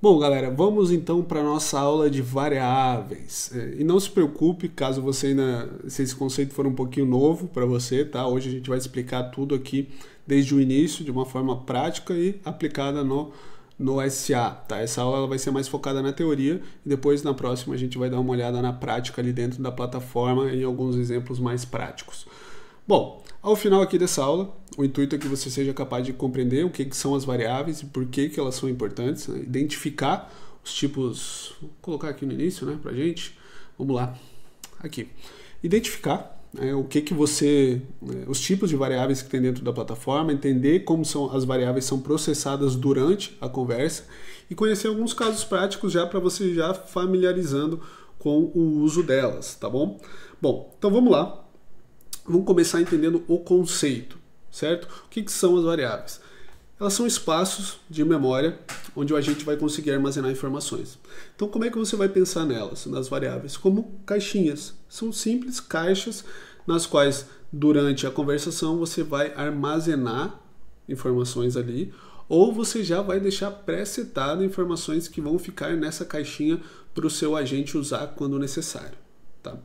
Bom, galera, vamos então para a nossa aula de variáveis. E não se preocupe caso se esse conceito for um pouquinho novo para você, tá? Hoje a gente vai explicar tudo aqui desde o início, de uma forma prática e aplicada no SA, tá? Essa aula ela vai ser mais focada na teoria e depois na próxima a gente vai dar uma olhada na prática ali dentro da plataforma em alguns exemplos mais práticos. Bom, ao final aqui dessa aula, o intuito é que você seja capaz de compreender o que são as variáveis e por que elas são importantes, né? Identificar os tipos, vou colocar aqui no início, né, pra gente, vamos lá, aqui, identificar os tipos de variáveis que tem dentro da plataforma, entender como as variáveis são processadas durante a conversa e conhecer alguns casos práticos já para você já familiarizando com o uso delas, tá bom? Bom, então vamos lá. Vamos começar entendendo o conceito, certo? O que são as variáveis? Elas são espaços de memória onde o agente vai conseguir armazenar informações. Então, como é que você vai pensar nelas, nas variáveis? Como caixinhas. São simples caixas nas quais, durante a conversação, você vai armazenar informações ali, ou você já vai deixar pré-setado informações que vão ficar nessa caixinha para o seu agente usar quando necessário, tá?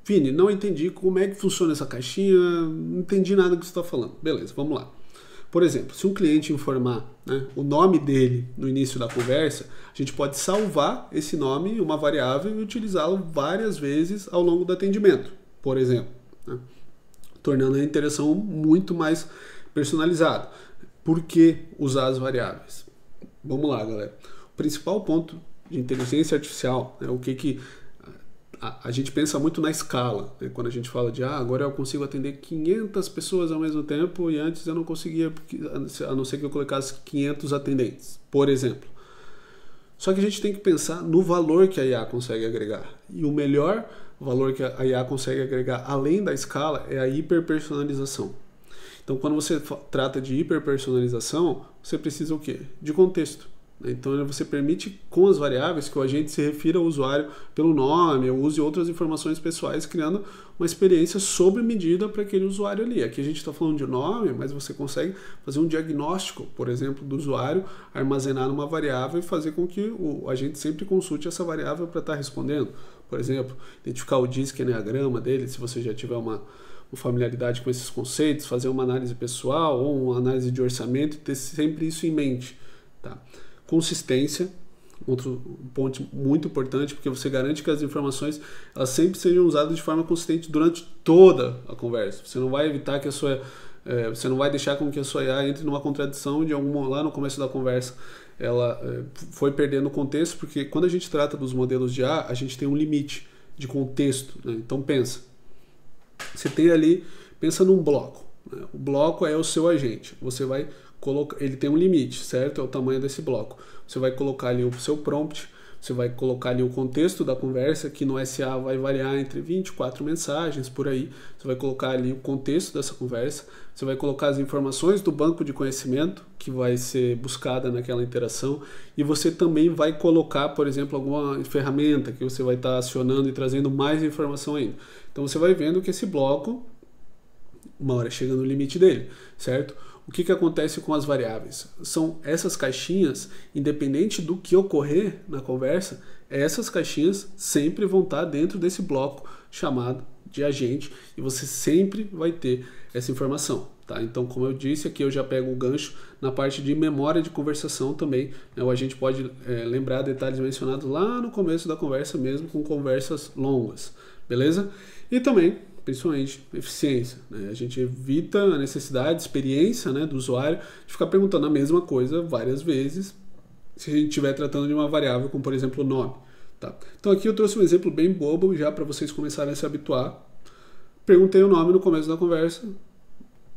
Vini, não entendi como é que funciona essa caixinha, não entendi nada que você está falando. Beleza, vamos lá. Por exemplo, se um cliente informar, né, o nome dele no início da conversa, a gente pode salvar esse nome em uma variável e utilizá-lo várias vezes ao longo do atendimento, por exemplo, né, tornando a interação muito mais personalizada. Por que usar as variáveis? Vamos lá, galera. O principal ponto de inteligência artificial, né, a gente pensa muito na escala, né? Quando a gente fala de agora eu consigo atender 500 pessoas ao mesmo tempo e antes eu não conseguia, a não ser que eu colocasse 500 atendentes, por exemplo. Só que a gente tem que pensar no valor que a IA consegue agregar. E o melhor valor que a IA consegue agregar, além da escala, é a hiperpersonalização. Então, quando você trata de hiperpersonalização, você precisa o quê? De contexto. Então você permite com as variáveis que o agente se refira ao usuário pelo nome, ou use outras informações pessoais, criando uma experiência sob medida para aquele usuário ali. Aqui a gente está falando de nome, mas você consegue fazer um diagnóstico, por exemplo, do usuário, armazenar numa variável e fazer com que o agente sempre consulte essa variável para estar respondendo. Por exemplo, identificar o DISC Enneagrama dele, se você já tiver uma familiaridade com esses conceitos, fazer uma análise pessoal ou uma análise de orçamento e ter sempre isso em mente, tá? Consistência, outro ponto muito importante, porque você garante que as informações elas sempre sejam usadas de forma consistente durante toda a conversa. Você não vai evitar que você não vai deixar com que a sua IA entre numa contradição de lá no começo da conversa. Ela foi perdendo o contexto, porque quando a gente trata dos modelos de IA, a gente tem um limite de contexto, né? Então você tem ali, pensa num bloco, né? O bloco é o seu agente, você vai ele tem um limite, certo? É o tamanho desse bloco. Você vai colocar ali o seu prompt, você vai colocar ali o contexto da conversa, que no SA vai variar entre 24 mensagens, por aí. Você vai colocar ali o contexto dessa conversa, você vai colocar as informações do banco de conhecimento, que vai ser buscada naquela interação, e você também vai colocar, por exemplo, alguma ferramenta que você vai estar acionando e trazendo mais informação ainda. Então você vai vendo que esse bloco, uma hora chega no limite dele, certo? O que acontece com as variáveis? São essas caixinhas, independente do que ocorrer na conversa, essas caixinhas sempre vão estar dentro desse bloco chamado de agente e você sempre vai ter essa informação, tá? Então, como eu disse, aqui eu já pego o gancho na parte de memória de conversação também, né? O agente pode lembrar detalhes mencionados lá no começo da conversa mesmo, com conversas longas, beleza? E também principalmente eficiência, né? A gente evita a necessidade, experiência, né, do usuário de ficar perguntando a mesma coisa várias vezes se a gente estiver tratando de uma variável como, por exemplo, o nome, tá? Então aqui eu trouxe um exemplo bem bobo já para vocês começarem a se habituar. Perguntei o nome no começo da conversa,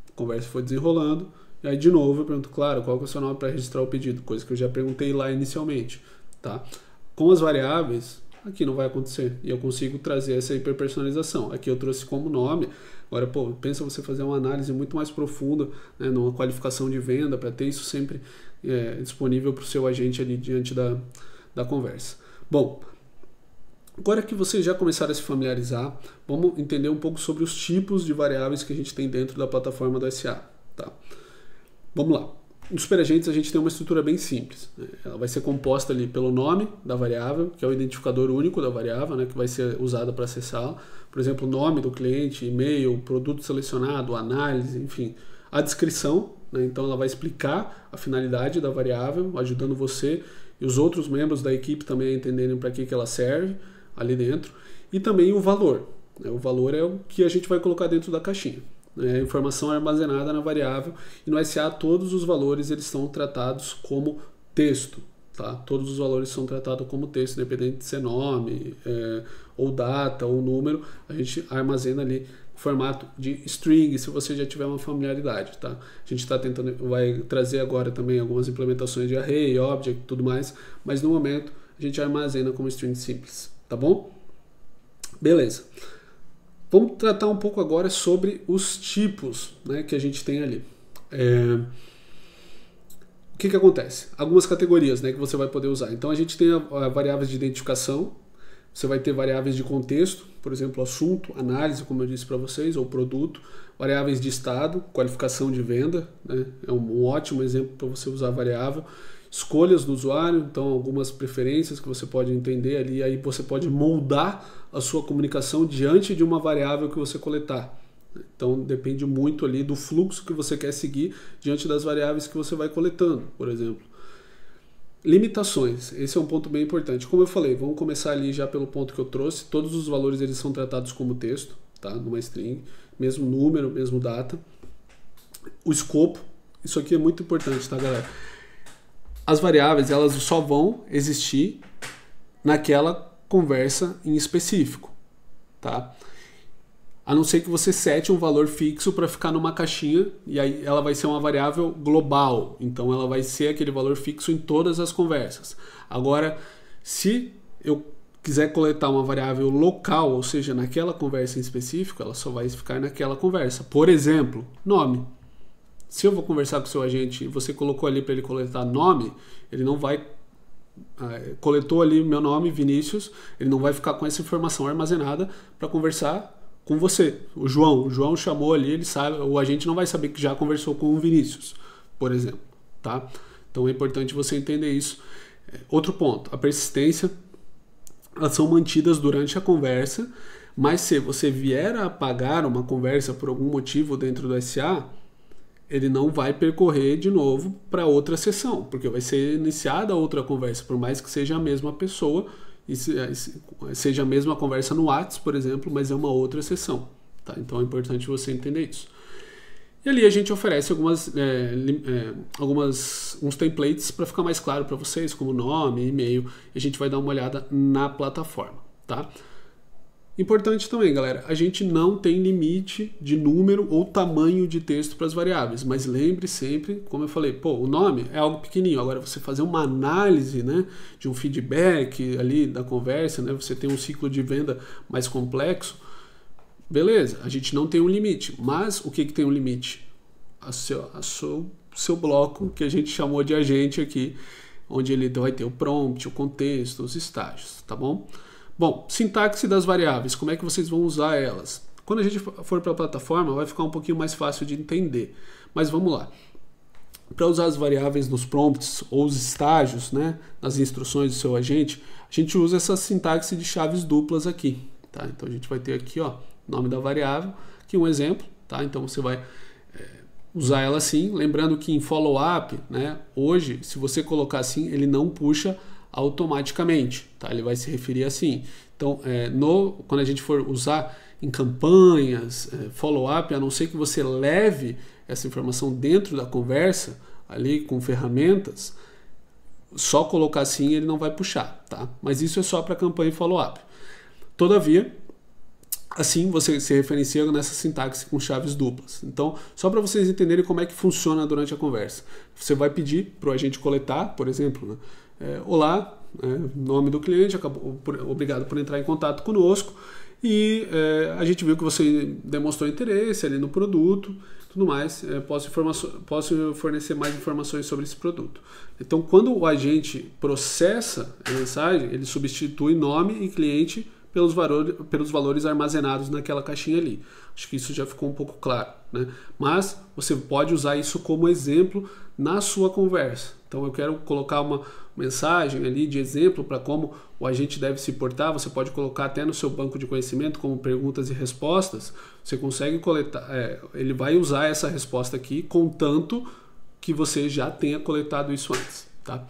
a conversa foi desenrolando, e aí de novo eu pergunto, claro, qual que é o seu nome para registrar o pedido, coisa que eu já perguntei lá inicialmente, tá? Com as variáveis aqui não vai acontecer e eu consigo trazer essa hiperpersonalização. Aqui eu trouxe como nome. Agora, pensa você fazer uma análise muito mais profunda, né, numa qualificação de venda, para ter isso sempre disponível para o seu agente ali diante da conversa. Bom, agora que vocês já começaram a se familiarizar, vamos entender um pouco sobre os tipos de variáveis que a gente tem dentro da plataforma do SA. Tá? Vamos lá. nos superagentes a gente tem uma estrutura bem simples, né? Ela vai ser composta ali pelo nome da variável, que é o identificador único da variável, né, que vai ser usado para acessá-la. Por exemplo, o nome do cliente, e-mail, produto selecionado, análise, enfim, a descrição, né? Então ela vai explicar a finalidade da variável, ajudando você e os outros membros da equipe também a entenderem para que ela serve ali dentro. E também o valor, né? O valor é o que a gente vai colocar dentro da caixinha. A informação é armazenada na variável e no SA todos os valores eles são tratados como texto, tá? Todos os valores são tratados como texto, independente de ser nome, ou data, ou número, a gente armazena ali no formato de string, se você já tiver uma familiaridade, tá? A gente está tentando, vai trazer agora também algumas implementações de array, object, tudo mais, mas no momento a gente armazena como string simples, tá bom? Beleza. Vamos tratar um pouco agora sobre os tipos, né, que a gente tem ali. O que acontece? Algumas categorias, né, que você vai poder usar. Então a gente tem a variáveis de identificação, você vai ter variáveis de contexto, por exemplo, assunto, análise, como eu disse para vocês, ou produto, variáveis de estado, qualificação de venda, né, é um ótimo exemplo para você usar variável. Escolhas do usuário, então algumas preferências que você pode entender ali, aí você pode moldar a sua comunicação diante de uma variável que você coletar. Então depende muito ali do fluxo que você quer seguir diante das variáveis que você vai coletando, por exemplo. Limitações, esse é um ponto bem importante. Como eu falei, vamos começar ali já pelo ponto que eu trouxe, todos os valores eles são tratados como texto, tá? Numa string, mesmo número, mesmo data. O escopo, isso aqui é muito importante, tá, galera? As variáveis elas só vão existir naquela conversa em específico, tá? A não ser que você sete um valor fixo para ficar numa caixinha e aí ela vai ser uma variável global, então ela vai ser aquele valor fixo em todas as conversas. Agora, se eu quiser coletar uma variável local, ou seja, naquela conversa em específico, ela só vai ficar naquela conversa. Por exemplo, nome. Se eu vou conversar com o seu agente e você colocou ali para ele coletar nome, ele não vai... coletou ali meu nome, Vinícius, ele não vai ficar com essa informação armazenada para conversar com você. O João chamou ali, ele sabe, o agente não vai saber que já conversou com o Vinícius, por exemplo, tá? Então é importante você entender isso. Outro ponto, a persistência, elas são mantidas durante a conversa, mas se você vier a apagar uma conversa por algum motivo dentro do SA, ele não vai percorrer de novo para outra sessão, porque vai ser iniciada outra conversa, por mais que seja a mesma pessoa, e seja a mesma conversa no WhatsApp, por exemplo, mas é uma outra sessão, tá? Então é importante você entender isso. E ali a gente oferece uns templates para ficar mais claro para vocês, como nome, e-mail, e a gente vai dar uma olhada na plataforma, tá? Importante também, galera, a gente não tem limite de número ou tamanho de texto para as variáveis, mas lembre sempre, como eu falei, o nome é algo pequenininho, agora você fazer uma análise, né, de um feedback ali da conversa, né, você tem um ciclo de venda mais complexo, beleza, a gente não tem um limite, mas o que tem um limite? Seu bloco, que a gente chamou de agente aqui, onde ele vai ter o prompt, o contexto, os estágios, tá bom? Bom, sintaxe das variáveis, como é que vocês vão usar elas? Quando a gente for para a plataforma, vai ficar um pouquinho mais fácil de entender. Mas vamos lá. Para usar as variáveis nos prompts ou os estágios, né, nas instruções do seu agente, a gente usa essa sintaxe de chaves duplas aqui. Tá? Então a gente vai ter aqui, ó, nome da variável, aqui um exemplo. Tá? Então você vai usar ela assim. Lembrando que em follow-up, né, hoje, se você colocar assim, ele não puxa automaticamente, tá? Ele vai se referir assim. Então, quando a gente for usar em campanhas, follow-up, a não ser que você leve essa informação dentro da conversa, ali com ferramentas, só colocar assim ele não vai puxar, tá? Mas isso é só para campanha e follow-up. Todavia, assim você se referencia nessa sintaxe com chaves duplas. Então, só para vocês entenderem como é que funciona durante a conversa. Você vai pedir para o agente coletar, por exemplo, né? Olá, nome do cliente, obrigado por entrar em contato conosco e a gente viu que você demonstrou interesse ali no produto, tudo mais, posso fornecer mais informações sobre esse produto. Então, quando o agente processa a mensagem, ele substitui nome e cliente pelos valores armazenados naquela caixinha ali. Acho que isso já ficou um pouco claro, né? Mas você pode usar isso como exemplo na sua conversa. Então eu quero colocar uma mensagem ali de exemplo para como o agente deve se portar. Você pode colocar até no seu banco de conhecimento como perguntas e respostas. Você consegue coletar, ele vai usar essa resposta aqui, contanto que você já tenha coletado isso antes, tá?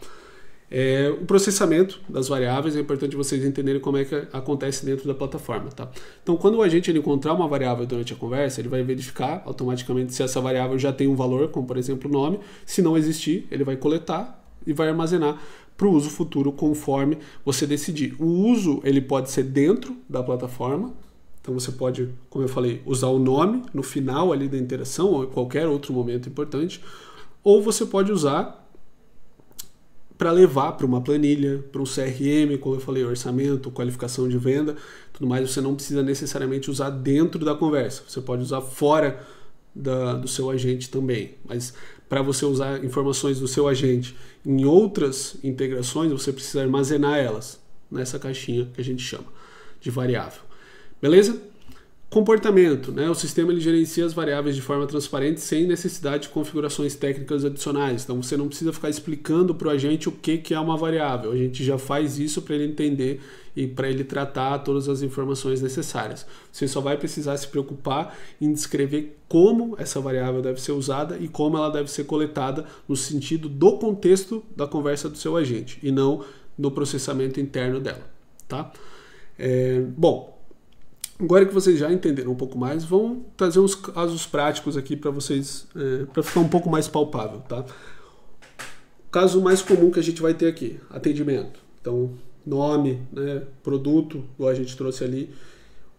O processamento das variáveis é importante vocês entenderem como é que acontece dentro da plataforma, tá? Então, quando o agente ele encontrar uma variável durante a conversa, ele vai verificar automaticamente se essa variável já tem um valor, como por exemplo o nome. Se não existir, ele vai coletar e vai armazenar para o uso futuro conforme você decidir. O uso ele pode ser dentro da plataforma. Então você pode, como eu falei, usar o nome no final ali da interação ou em qualquer outro momento importante, ou você pode usar para levar para uma planilha, para um CRM, como eu falei, orçamento, qualificação de venda, tudo mais. Você não precisa necessariamente usar dentro da conversa. Você pode usar fora do seu agente também. Mas para você usar informações do seu agente em outras integrações, você precisa armazenar elas nessa caixinha que a gente chama de variável. Beleza? Comportamento, né? O sistema ele gerencia as variáveis de forma transparente sem necessidade de configurações técnicas adicionais. Então você não precisa ficar explicando para o agente o que é uma variável. A gente já faz isso para ele entender e para ele tratar todas as informações necessárias. Você só vai precisar se preocupar em descrever como essa variável deve ser usada e como ela deve ser coletada no sentido do contexto da conversa do seu agente e não no processamento interno dela, tá? Bom, agora que vocês já entenderam um pouco mais, vamos trazer uns casos práticos aqui para vocês, para ficar um pouco mais palpável, tá? O caso mais comum que a gente vai ter aqui, atendimento. Então, nome, né, produto, igual a gente trouxe ali.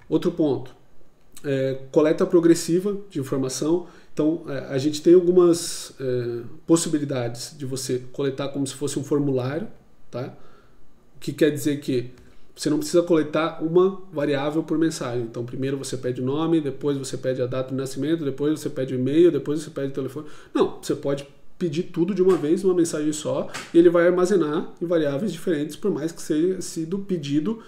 Outro ponto, coleta progressiva de informação. Então, a gente tem algumas possibilidades de você coletar como se fosse um formulário, tá? O que quer dizer que você não precisa coletar uma variável por mensagem. Então, primeiro você pede o nome, depois você pede a data de nascimento, depois você pede o e-mail, depois você pede o telefone. Não, você pode pedir tudo de uma vez, uma mensagem só, e ele vai armazenar em variáveis diferentes, por mais que seja sido pedido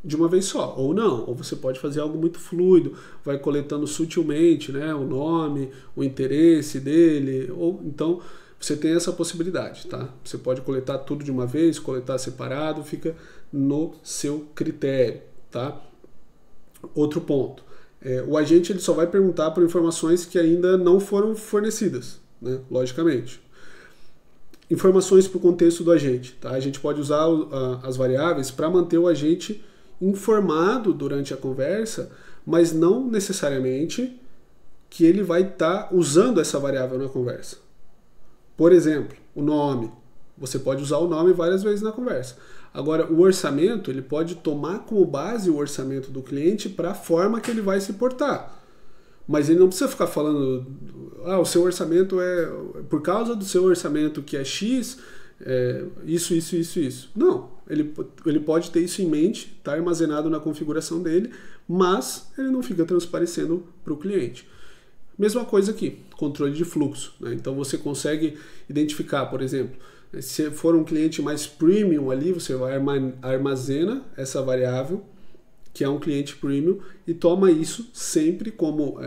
de uma vez só, ou não. Ou você pode fazer algo muito fluido, vai coletando sutilmente, né, o nome, o interesse dele, ou então você tem essa possibilidade, tá? Você pode coletar tudo de uma vez, coletar separado, fica no seu critério, tá? Outro ponto, o agente ele só vai perguntar por informações que ainda não foram fornecidas, né? Logicamente. Informações para o contexto do agente, tá? A gente pode usar as variáveis para manter o agente informado durante a conversa, mas não necessariamente que ele vai estar usando essa variável na conversa. Por exemplo, o nome. Você pode usar o nome várias vezes na conversa. Agora, o orçamento, ele pode tomar como base o orçamento do cliente para a forma que ele vai se portar. Mas ele não precisa ficar falando, o seu orçamento por causa do seu orçamento que é X, isso. Não, ele pode ter isso em mente, está armazenado na configuração dele, mas ele não fica transparecendo para o cliente. Mesma coisa aqui, controle de fluxo, né? Então você consegue identificar, por exemplo, se for um cliente mais premium ali, você vai armazena essa variável, que é um cliente premium, e toma isso sempre como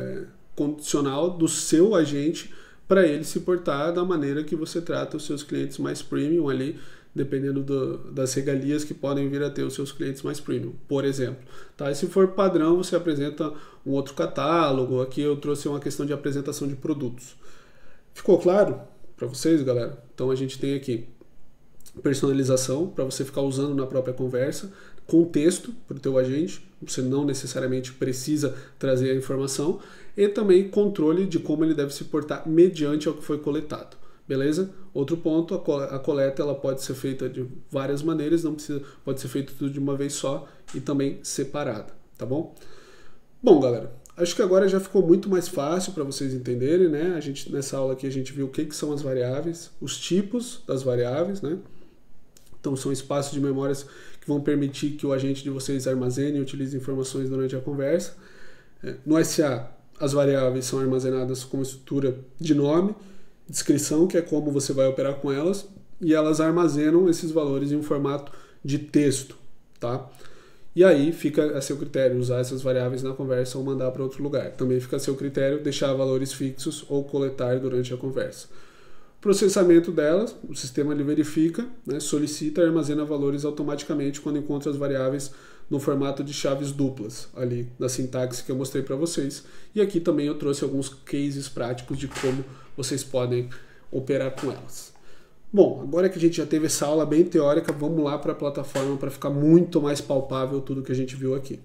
condicional do seu agente para ele se portar da maneira que você trata os seus clientes mais premium ali, dependendo das regalias que podem vir a ter os seus clientes mais premium, por exemplo. Tá? E se for padrão, você apresenta um outro catálogo. Aqui eu trouxe uma questão de apresentação de produtos. Ficou claro para vocês, galera? Então a gente tem aqui personalização para você ficar usando na própria conversa, contexto para o teu agente, você não necessariamente precisa trazer a informação, e também controle de como ele deve se portar mediante ao que foi coletado. Beleza? Outro ponto, a coleta ela pode ser feita de várias maneiras, não precisa, pode ser feito tudo de uma vez só e também separada, tá bom? Bom, galera, acho que agora já ficou muito mais fácil para vocês entenderem, né? Nessa aula aqui a gente viu o que são as variáveis, os tipos das variáveis, né? Então são espaços de memórias que vão permitir que o agente de vocês armazene e utilize informações durante a conversa. No SA, as variáveis são armazenadas como estrutura de nome, descrição, que é como você vai operar com elas, e elas armazenam esses valores em um formato de texto, tá? E aí fica a seu critério usar essas variáveis na conversa ou mandar para outro lugar. Também fica a seu critério deixar valores fixos ou coletar durante a conversa. Processamento delas, o sistema ele verifica, né, solicita e armazena valores automaticamente quando encontra as variáveis no formato de chaves duplas, ali na sintaxe que eu mostrei para vocês. E aqui também eu trouxe alguns cases práticos de como vocês podem operar com elas. Bom, agora que a gente já teve essa aula bem teórica, vamos lá para a plataforma para ficar muito mais palpável tudo que a gente viu aqui.